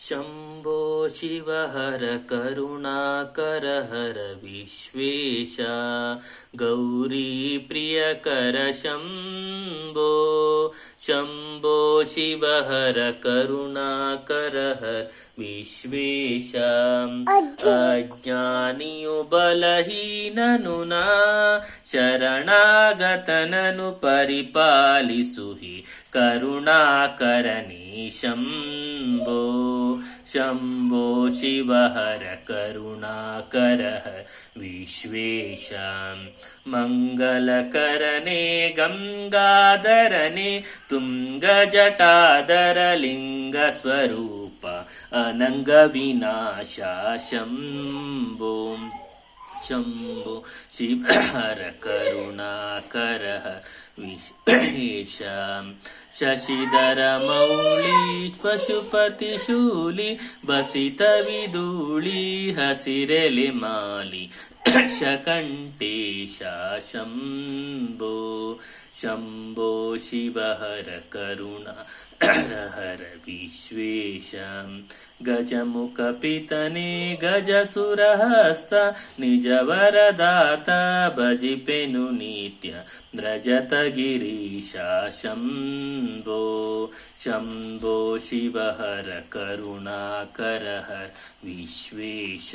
शम्भो शिव हर करुणाकर हर विश्वेश गौरी प्रियकर शम्भो शम्भो शिव हर करुणाकर हर विश्वेश अज्ञानियु बलहीननु ना ಶರಣಾಗತನನು ಪರಿಪಾಲಿಸುಹಿ ಕರುಣಾಕರನೇ ಶಂಭೋ ಶಂಭೋ ಶಿವ ಹರ ಕರುಣಾಕರ ವಿಶ್ವೇಶ ಮಂಗಲಕರನೇ ಗಂಗಾಧರನೇ ತುಂಗ ಜಟಾಧರ ಲಿಂಗ ಸ್ವರೂಪ ಅನಂಗ ವಿನಾಶ ಶಂಭೋ शम्भो शिव हर करुणाकर विश्वेश शशिधर मौली पशुपति शूली बसित विधूली हसिरेले माली शकंटेश शम्भो शम्भो शिव हर करुणा हर विश्वेश गजमुख पितने गजसुरहस्त निज वरदात भजिपेनु नित्य द्रजत गिरीश शम्भो शम्भो शिव हर करुणाकर हर विश्वेश।